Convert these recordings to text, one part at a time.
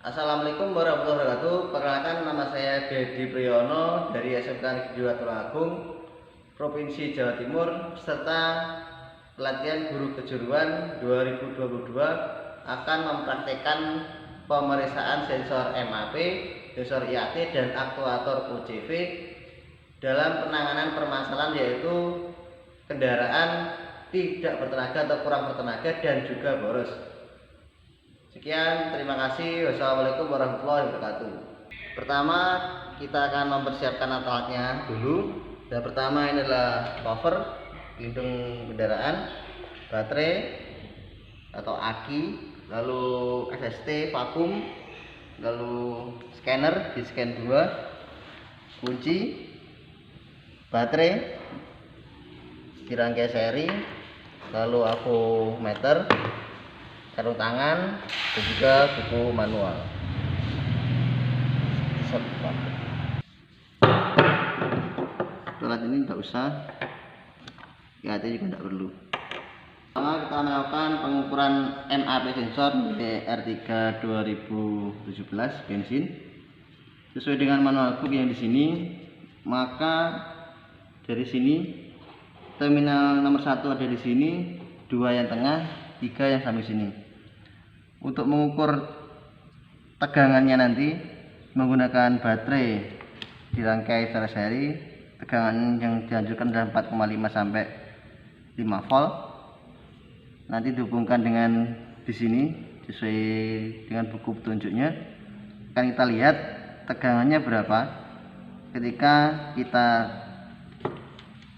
Assalamualaikum warahmatullahi wabarakatuh. Perkenalkan, nama saya Dedi Priyono dari SMK Negeri 2 Tulungagung, Provinsi Jawa Timur, peserta pelatihan guru kejuruan 2022 akan mempraktekkan pemeriksaan sensor MAP, sensor IAT, dan aktuator UCV dalam penanganan permasalahan yaitu kendaraan tidak bertenaga atau kurang bertenaga dan juga boros. Sekian, terima kasih. Wassalamualaikum warahmatullahi wabarakatuh. Pertama, kita akan mempersiapkan alatnya dulu. Yang pertama ini adalah cover pelindung kendaraan, baterai atau aki, lalu SST, vakum, lalu scanner di scan 2, kunci, baterai, dirangkai seri, lalu avometer, sarung tangan, dan juga buku manual. Alat ini tidak usah, IAT juga tidak perlu. Pertama, kita melakukan pengukuran MAP sensor R3 2017 bensin sesuai dengan manual book yang di sini. Maka dari sini terminal nomor 1 ada di sini, 2 yang tengah, 3 yang sampai sini. Untuk mengukur tegangannya nanti menggunakan baterai dirangkai secara seri. Tegangan yang dianjurkan adalah 4,5 sampai 5 volt. Nanti dihubungkan dengan di sini sesuai dengan buku petunjuknya. Akan kita lihat tegangannya berapa ketika kita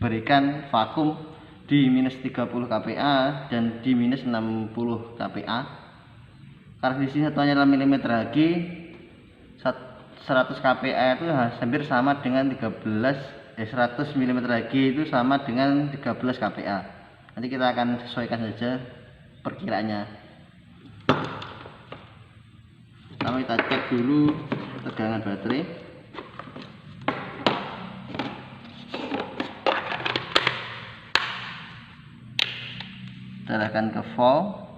berikan vakum di minus 30 kPa dan di minus 60 kPa. Karena di sini satuannya adalah milimeter Hg, 100 kPa itu hampir sama dengan 100 mm Hg itu sama dengan 13 kPa. Nanti kita akan sesuaikan saja perkiraannya. Pertama kita cek dulu tegangan baterai. Kita arahkan ke volt.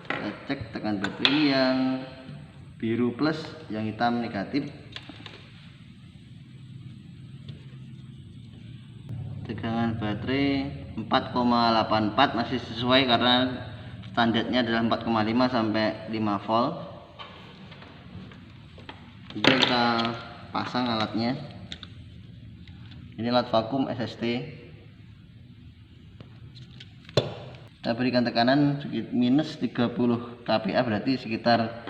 Kita cek tegangan baterai yang biru plus, yang hitam negatif. Tegangan baterai 4,84 masih sesuai karena standarnya adalah 4,5 sampai 5 volt. Jadi kita pasang alatnya. Ini alat vakum SST. Kita berikan tekanan minus 30 kPa, berarti sekitar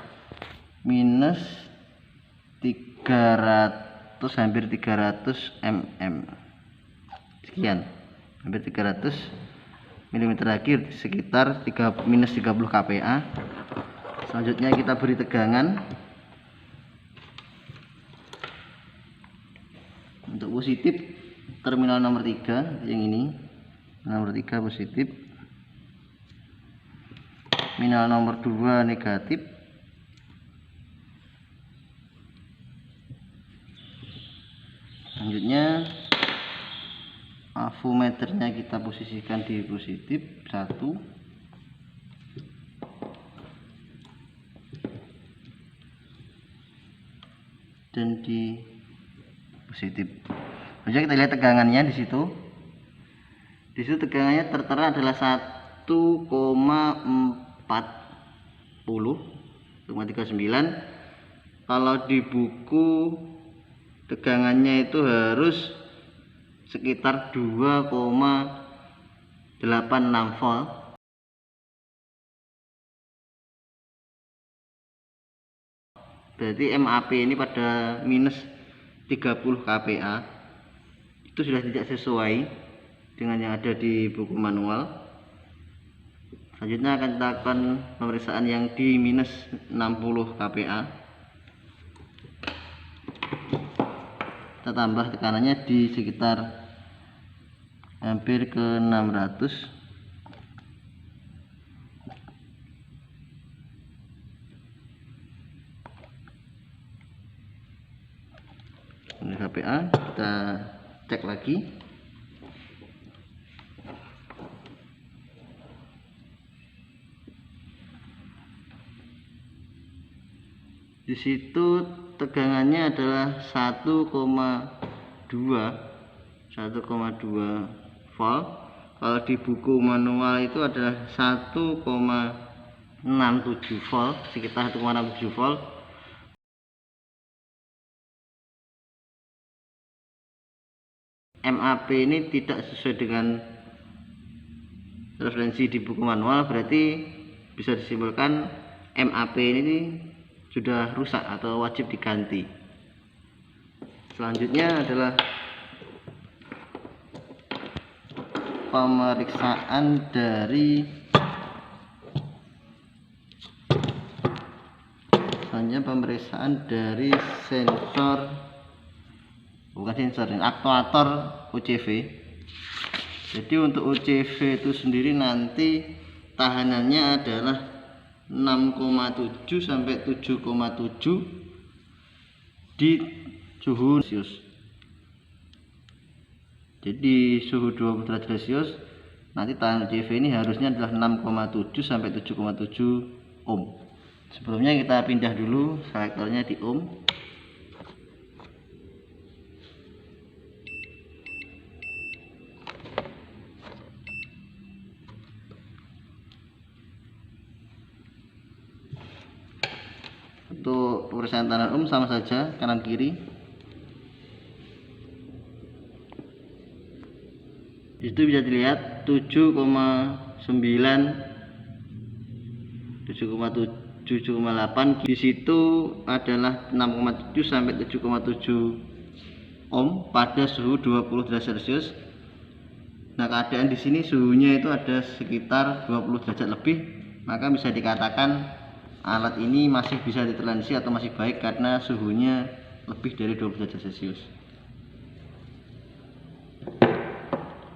minus 300, hampir 300 mm. Sekian, hampir 300 mm Hg, sekitar minus 30 kPa. Selanjutnya kita beri tegangan. Untuk positif terminal nomor 3 yang ini, nomor 3 positif, terminal nomor 2 negatif. Selanjutnya avometernya kita posisikan di positif 1, dan di positif. Kemudian kita lihat tegangannya di situ. Di situ tegangannya tertera adalah 1,39. Kalau di buku tegangannya itu harus sekitar 2,86 volt. Berarti MAP ini pada minus 30 kPa itu sudah tidak sesuai dengan yang ada di buku manual. Selanjutnya akan kita lakukan pemeriksaan yang di minus 60 kPa. Kita tambah tekanannya di sekitar hampir ke 600. Ini kPa, kita cek lagi. Di situ tegangannya adalah 1,2 volt. Kalau di buku manual itu adalah 1,67 volt, sekitar 1,67 volt. MAP ini tidak sesuai dengan referensi di buku manual, berarti bisa disimpulkan MAP ini sudah rusak atau wajib diganti. Selanjutnya adalah pemeriksaan dari aktuator UCV. Jadi untuk UCV itu sendiri nanti tahanannya adalah 6,7 sampai 7,7 di suhu Celcius. Jadi suhu 20 derajat Celcius nanti tahanan UCV ini harusnya adalah 6,7 sampai 7,7 ohm. Sebelumnya kita pindah dulu selektornya di ohm. Untuk pemeriksaan tahanan ohm sama saja, kanan kiri. Itu bisa dilihat 7,9, 7,8. Di situ adalah 6,7 sampai 7,7 ohm pada suhu 20 derajat Celcius. Nah, keadaan di sini suhunya itu ada sekitar 20 derajat lebih, maka bisa dikatakan alat ini masih bisa ditoleransi atau masih baik karena suhunya lebih dari 20 derajat Celcius.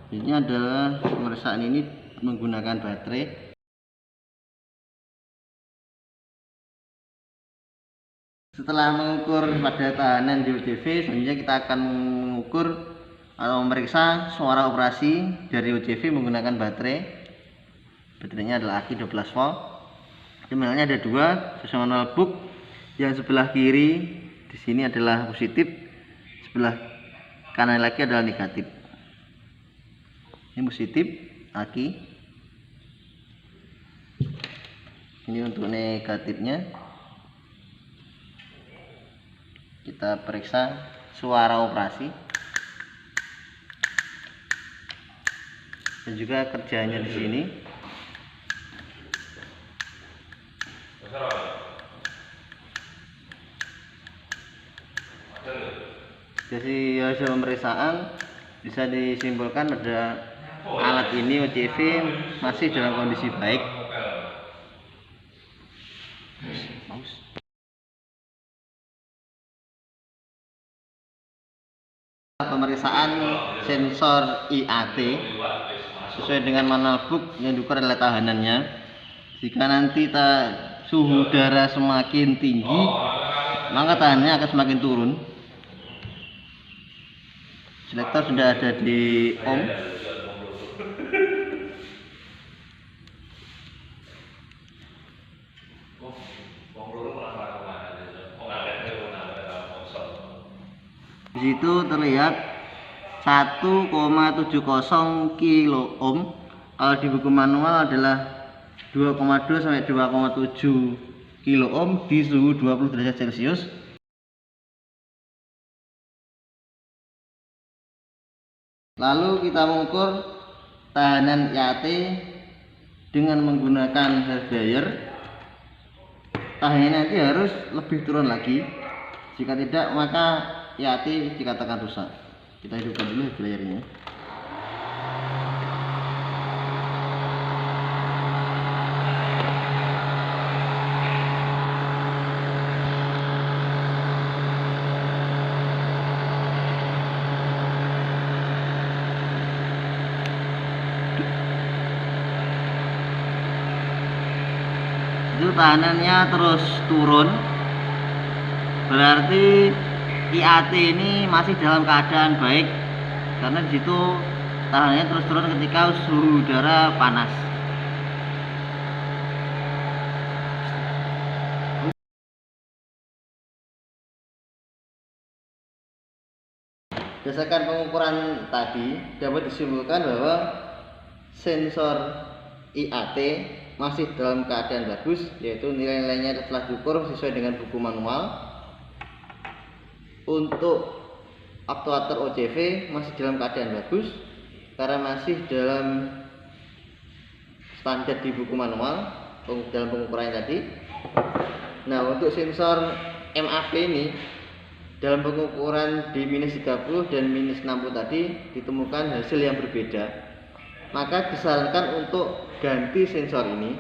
Ini adalah pemeriksaan ini menggunakan baterai. Setelah mengukur pada tahanan di UCV, selanjutnya kita akan mengukur atau memeriksa suara operasi dari UCV menggunakan baterai. Baterainya adalah aki 12 volt. Terminalnya ada dua sesuai manual book. Yang sebelah kiri di sini adalah positif, sebelah kanan lagi adalah negatif. Ini positif aki. Ini untuk negatifnya. Kita periksa suara operasi dan juga kerjanya di sini. Jadi hasil pemeriksaan bisa disimpulkan pada alat ini UCV masih dalam kondisi baik. Pemeriksaan sensor IAT sesuai dengan manual book yang diukur oleh tahanannya. Jika nanti suhu udara semakin tinggi, maka tahanannya akan semakin turun. Selektor sudah ada di ohm. Di situ terlihat 1,70 kilo ohm. Kalau di buku manual adalah 2,2 sampai 2,7 kilo ohm di suhu 20 derajat Celcius. Lalu kita mengukur tahanan IAT dengan menggunakan hairdryer. Tahanannya nanti harus lebih turun lagi. Jika tidak, maka IAT dikatakan rusak. Kita hidupkan dulu hairdryernya. Itu tahanannya terus turun, berarti IAT ini masih dalam keadaan baik karena di situ tahanannya terus turun ketika suhu udara panas. Berdasarkan pengukuran tadi dapat disimpulkan bahwa sensor IAT masih dalam keadaan bagus, yaitu nilai-nilainya telah diukur sesuai dengan buku manual. Untuk aktuator OCV masih dalam keadaan bagus karena masih dalam standar di buku manual dalam pengukuran tadi. Nah, untuk sensor MAP ini dalam pengukuran di -30 dan -60 tadi ditemukan hasil yang berbeda. Maka disarankan untuk ganti sensor ini